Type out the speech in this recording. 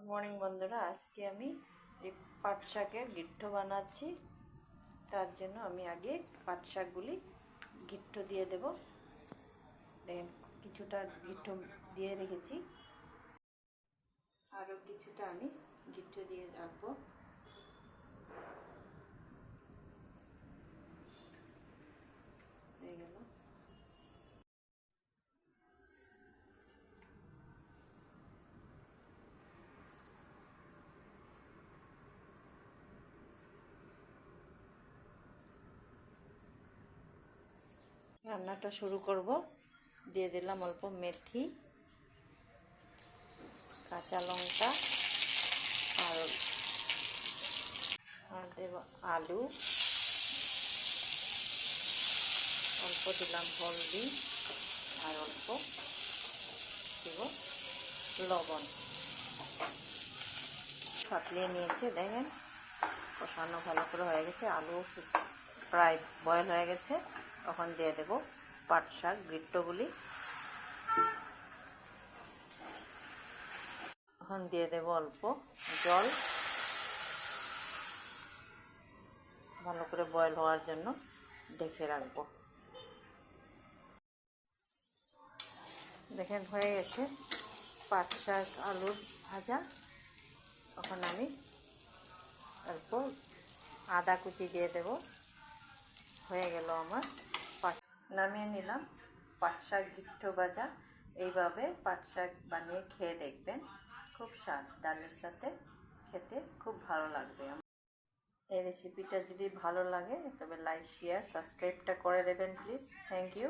Good morning বন্ধুরা, আজকে আমি এই পাট শাকের গিট্টো বানাচ্ছি। তার জন্য আমি আগে পাট শাকগুলি গিট্টো দিয়ে দেব। দেখেন কিছুটা গিট্টো দিয়ে রেখেছি, আরও কিছুটা আমি গিট্টো দিয়ে রাখবো। হয়ে গেল। রান্নাটা শুরু করব। দিয়ে দিলাম অল্প মেথি, কাঁচা লঙ্কা আর দেব আলু, অল্প দিলাম হলদি আর অল্প দেব লবণ। ফাটিয়ে নিয়েছে, দেখেন কষানো ভালো করে হয়ে গেছে, আলু প্রায় বয়েল হয়ে গেছে। তখন দিয়ে দেব পাট শাক গিট্টোগুলি। এখন দিয়ে দেব অল্প জল, ভালো করে বয়েল হওয়ার জন্য ঢেকে রাখবো। দেখেন হয়ে গেছে পাট শাক আলুর ভাজা। তখন আমি অল্প আদা কুচি দিয়ে দেব। হয়ে গেল আমার নামিয়ে নিলাম পাট শাক গিট্টো ভাজা। এইভাবে পাট শাক বানিয়ে খেয়ে দেখবেন, খুব স্বাদ, ডালের সাথে খেতে খুব ভালো লাগবে। এই রেসিপিটা যদি ভালো লাগে তবে লাইক শেয়ার সাবস্ক্রাইবটা করে দেবেন প্লিজ। Thank you.